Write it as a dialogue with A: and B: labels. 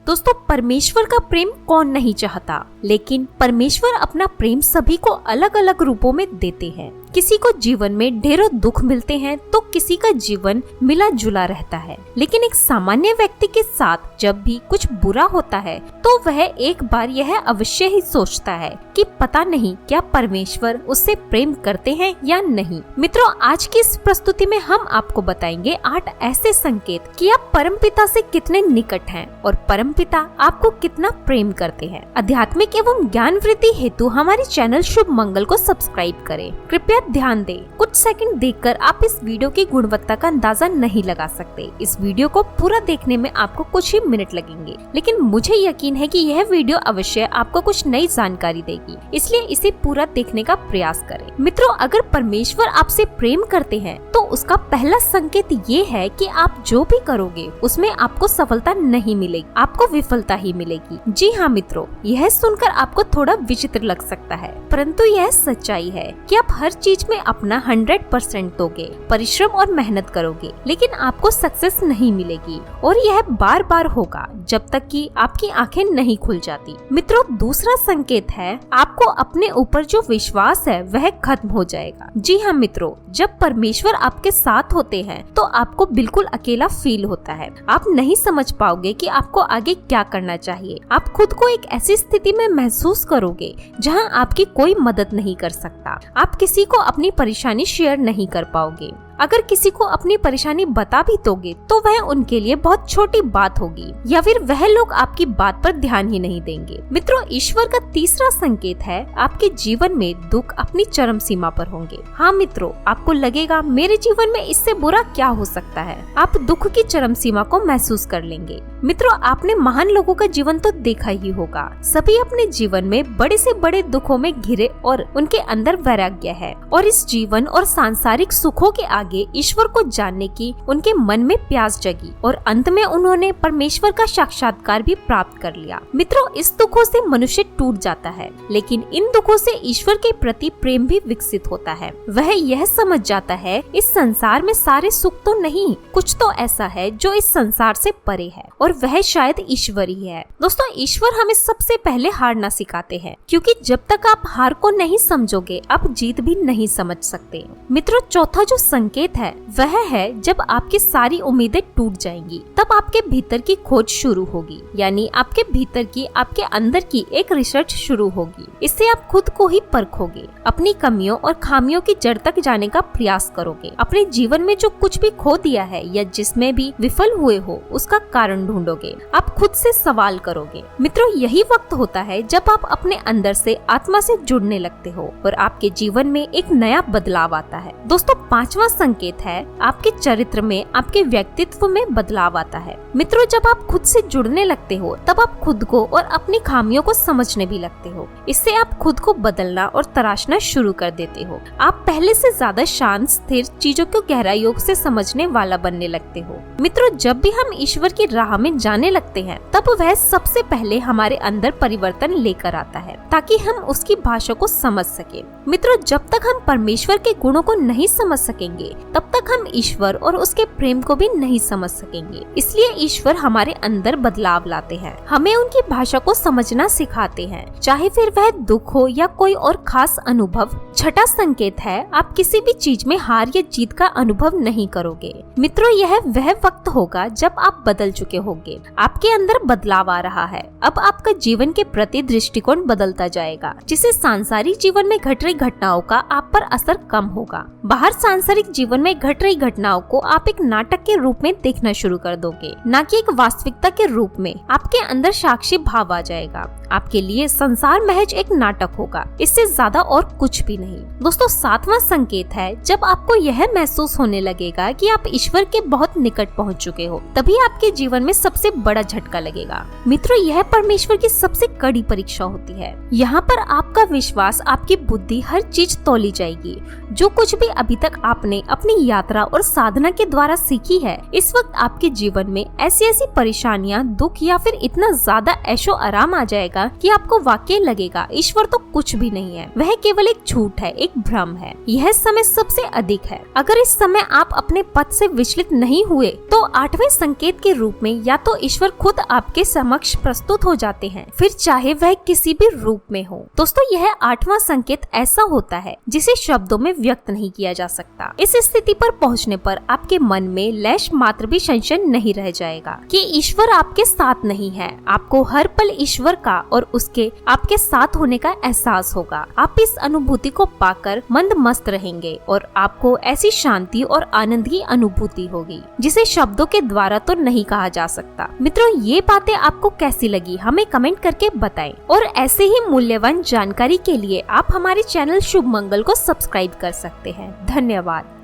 A: दोस्तों, परमेश्वर का प्रेम कौन नहीं चाहता, लेकिन परमेश्वर अपना प्रेम सभी को अलग अलग रूपों में देते हैं। किसी को जीवन में ढेरों दुख मिलते हैं तो किसी का जीवन मिला जुला रहता है। लेकिन एक सामान्य व्यक्ति के साथ जब भी कुछ बुरा होता है तो वह एक बार यह अवश्य ही सोचता है कि पता नहीं क्या परमेश्वर उससे प्रेम करते हैं या नहीं। मित्रों, आज की इस प्रस्तुति में हम आपको बताएंगे 8 ऐसे संकेत कि आप परमपिता से कितने निकट हैं और परमपिता आपको कितना प्रेम करते हैं। आध्यात्मिक एवं ज्ञान वृद्धि हेतु हमारे चैनल शुभ मंगल को सब्सक्राइब करें। कृपया ध्यान दें, कुछ सेकंड देखकर आप इस वीडियो की गुणवत्ता का अंदाजा नहीं लगा सकते। इस वीडियो को पूरा देखने में आपको कुछ ही मिनट लगेंगे, लेकिन मुझे यकीन है कि यह वीडियो अवश्य आपको कुछ नई जानकारी देगी, इसलिए इसे पूरा देखने का प्रयास करें। मित्रों, अगर परमेश्वर आपसे प्रेम करते हैं तो उसका पहला संकेत ये है कि आप जो भी करोगे उसमें आपको सफलता नहीं मिलेगी, आपको विफलता ही मिलेगी। जी हाँ मित्रों, यह सुनकर आपको थोड़ा विचित्र लग सकता है, परंतु यह सच्चाई है कि आप हर चीज में अपना 100% दोगे, परिश्रम और मेहनत करोगे, लेकिन आपको सक्सेस नहीं मिलेगी और यह बार बार होगा जब तक कि आपकी आंखें नहीं खुल जाती। मित्रों, दूसरा संकेत है आपको अपने ऊपर जो विश्वास है वह खत्म हो जाएगा। जी हाँ मित्रों, जब परमेश्वर आपके साथ होते हैं तो आपको बिल्कुल अकेला फील होता है। आप नहीं समझ पाओगे कि आपको आगे क्या करना चाहिए। आप खुद को एक ऐसी स्थिति में महसूस करोगे जहां आपकी कोई मदद नहीं कर सकता। आप किसी को अपनी परेशानी शेयर नहीं कर पाओगे। अगर किसी को अपनी परेशानी बता भी दोगे तो वह उनके लिए बहुत छोटी बात होगी या फिर वह लोग आपकी बात पर ध्यान ही नहीं देंगे। मित्रों, ईश्वर का तीसरा संकेत है आपके जीवन में दुख अपनी चरम सीमा पर होंगे। हाँ मित्रों, आपको लगेगा मेरे जीवन में इससे बुरा क्या हो सकता है। आप दुख की चरम सीमा को महसूस कर लेंगे। मित्रों, आपने महान लोगों का जीवन तो देखा ही होगा। सभी अपने जीवन में बड़े से बड़े दुखों में घिरे और उनके अंदर वैराग्य है और इस जीवन और सांसारिक सुखों के आगे ईश्वर को जानने की उनके मन में प्यास जगी और अंत में उन्होंने परमेश्वर का साक्षात्कार भी प्राप्त कर लिया। मित्रों, इस दुखों से मनुष्य टूट जाता है, लेकिन इन दुखों से ईश्वर के प्रति प्रेम भी विकसित होता है। वह यह समझ जाता है इस संसार में सारे सुख तो नहीं, कुछ तो ऐसा है जो इस संसार से परे है और वह शायद ईश्वर ही है। दोस्तों, ईश्वर हमें सबसे पहले हारना सिखाते हैं, क्योंकि जब तक आप हार को नहीं समझोगे आप जीत भी नहीं समझ सकते। मित्रों, चौथा जो संकेत है वह है जब आपकी सारी उम्मीदें टूट जाएंगी तब आपके भीतर की खोज शुरू होगी, यानी आपके भीतर की, आपके अंदर की एक रिसर्च शुरू होगी। इससे आप खुद को ही परखोगे, अपनी कमियों और खामियों की जड़ तक जाने का प्रयास करोगे। अपने जीवन में जो कुछ भी खो दिया है या जिसमें भी विफल हुए हो उसका कारण ढूंढोगे, आप खुद से सवाल करोगे। मित्रों, यही वक्त होता है जब आप अपने अंदर से आत्मा से जुड़ने लगते हो और आपके जीवन में एक नया बदलाव आता है। दोस्तों, पांचवा संकेत है आपके चरित्र में, आपके व्यक्तित्व में बदलाव आता है। मित्रों, जब आप खुद से जुड़ने लगते हो तब आप खुद को और अपनी खामियों को समझने भी लगते हो। इससे आप खुद को बदलना और तराशना शुरू कर देते हो। आप पहले से ज्यादा शांत, स्थिर, चीजों को गहराइयों से समझने वाला बनने लगते हो। मित्रों, जब भी हम ईश्वर की राह में जाने लगते हैं तब वह सबसे पहले हमारे अंदर परिवर्तन लेकर आता है ताकि हम उसकी भाषा को समझ सके। मित्रों, जब तक हम परमेश्वर के गुणों को नहीं समझ सकेंगे तब तक हम ईश्वर और उसके प्रेम को भी नहीं समझ सकेंगे। इसलिए ईश्वर हमारे अंदर बदलाव लाते हैं, हमें उनकी भाषा को समझना सिखाते हैं, चाहे फिर वह दुख हो या कोई और खास अनुभव। छठा संकेत है आप किसी भी चीज में हार या जीत का अनुभव नहीं करोगे। मित्रों, यह वह वक्त होगा जब आप बदल चुके होंगे, आपके अंदर बदलाव आ रहा है। अब आपका जीवन के प्रति दृष्टिकोण बदलता जाएगा, जिससे सांसारिक जीवन में घट रही घटनाओं का आप पर असर कम होगा। बाहर सांसारिक जीवन में घट रही घटनाओं को आप एक नाटक के रूप में देखना शुरू कर दोगे, न कि एक वास्तविकता के रूप में। आपके अंदर साक्षी भाव आ जाएगा। आपके लिए संसार महज एक नाटक होगा, इससे ज्यादा और कुछ भी नहीं। दोस्तों, सातवां संकेत है जब आपको यह महसूस होने लगेगा कि आप ईश्वर के बहुत निकट पहुंच चुके हो, तभी आपके जीवन में सबसे बड़ा झटका लगेगा। मित्रों, यह परमेश्वर की सबसे कड़ी परीक्षा होती है। यहाँ पर आपका विश्वास, आपकी बुद्धि, हर चीज तौली जाएगी। जो कुछ भी अभी तक आपने अपनी यात्रा और साधना के द्वारा सीखी है। इस वक्त आपके जीवन में ऐसी ऐसी परेशानियां, दुख या फिर इतना ज्यादा ऐशो आराम आ जाएगा कि आपको वाकई लगेगा ईश्वर तो कुछ भी नहीं है, वह केवल एक झूठ है, एक भ्रम है। यह समय सबसे अधिक है। अगर इस समय आप अपने पथ से विचलित नहीं हुए तो 8वें संकेत के रूप में या तो ईश्वर खुद आपके समक्ष प्रस्तुत हो जाते हैं, फिर चाहे वह किसी भी रूप में हो। दोस्तों, यह 8वां संकेत ऐसा होता है जिसे शब्दों में व्यक्त नहीं किया जा सकता। इस स्थिति पर पहुंचने पर आपके मन में लेश मात्र भी संशय नहीं रह जाएगा कि ईश्वर आपके साथ नहीं है। आपको हर पल ईश्वर का और उसके आपके साथ होने का एहसास होगा। आप इस अनुभूति को पाकर मंद मस्त रहेंगे और आपको ऐसी शांति और आनंद की अनुभूति होगी जिसे शब्दों के द्वारा तो नहीं कहा जा सकता। मित्रों, ये बातें आपको कैसी लगी हमें कमेंट करके बताएं और ऐसे ही मूल्यवान जानकारी के लिए आप हमारे चैनल शुभ मंगल को सब्सक्राइब कर सकते हैं। धन्यवाद।